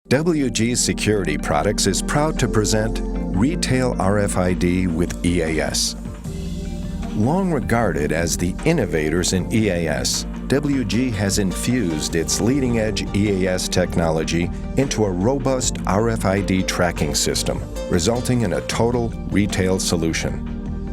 WG Security Products is proud to present Retail RFID with EAS. Long regarded as the innovators in EAS, WG has infused its leading-edge EAS technology into a robust RFID tracking system, resulting in a total retail solution.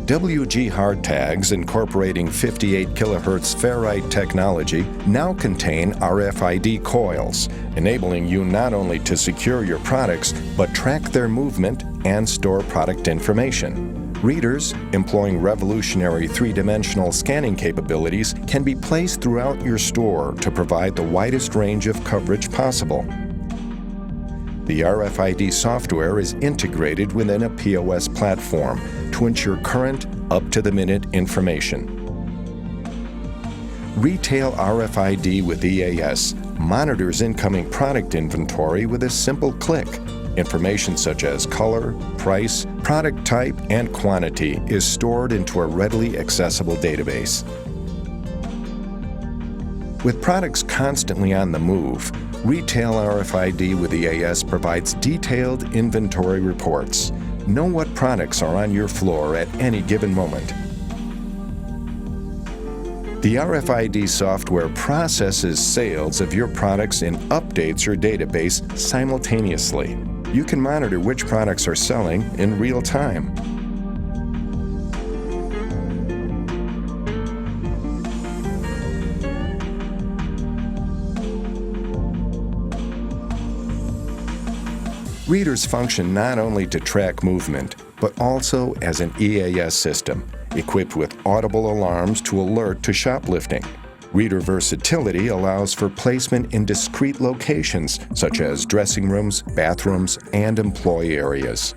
WG hard tags incorporating 58 kHz ferrite technology now contain RFID coils, enabling you not only to secure your products, but track their movement and store product information. Readers, employing revolutionary three-dimensional scanning capabilities, can be placed throughout your store to provide the widest range of coverage possible. The RFID software is integrated within a POS platform to ensure current, up-to-the-minute information. Retail RFID with EAS monitors incoming product inventory with a simple click. Information such as color, price, product type, and quantity is stored into a readily accessible database. With products constantly on the move, Retail RFID with EAS provides detailed inventory reports. Know what products are on your floor at any given moment. The RFID software processes sales of your products and updates your database simultaneously. You can monitor which products are selling in real time. Readers function not only to track movement, but also as an EAS system, equipped with audible alarms to alert to shoplifting. Reader versatility allows for placement in discrete locations, such as dressing rooms, bathrooms, and employee areas.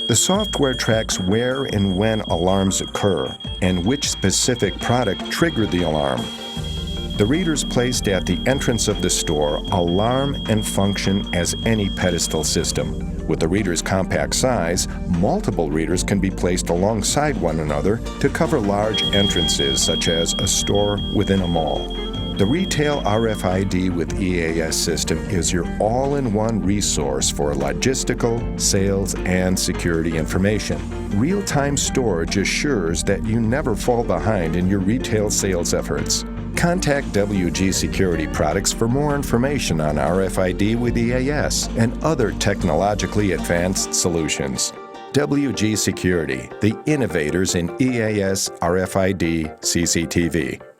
The software tracks where and when alarms occur, and which specific product triggered the alarm. The readers placed at the entrance of the store alarm and function as any pedestal system. With the reader's compact size, multiple readers can be placed alongside one another to cover large entrances such as a store within a mall. The Retail RFID with EAS system is your all-in-one resource for logistical, sales, and security information. Real-time storage assures that you never fall behind in your retail sales efforts. Contact WG Security Products for more information on RFID with EAS and other technologically advanced solutions. WG Security, the innovators in EAS RFID CCTV.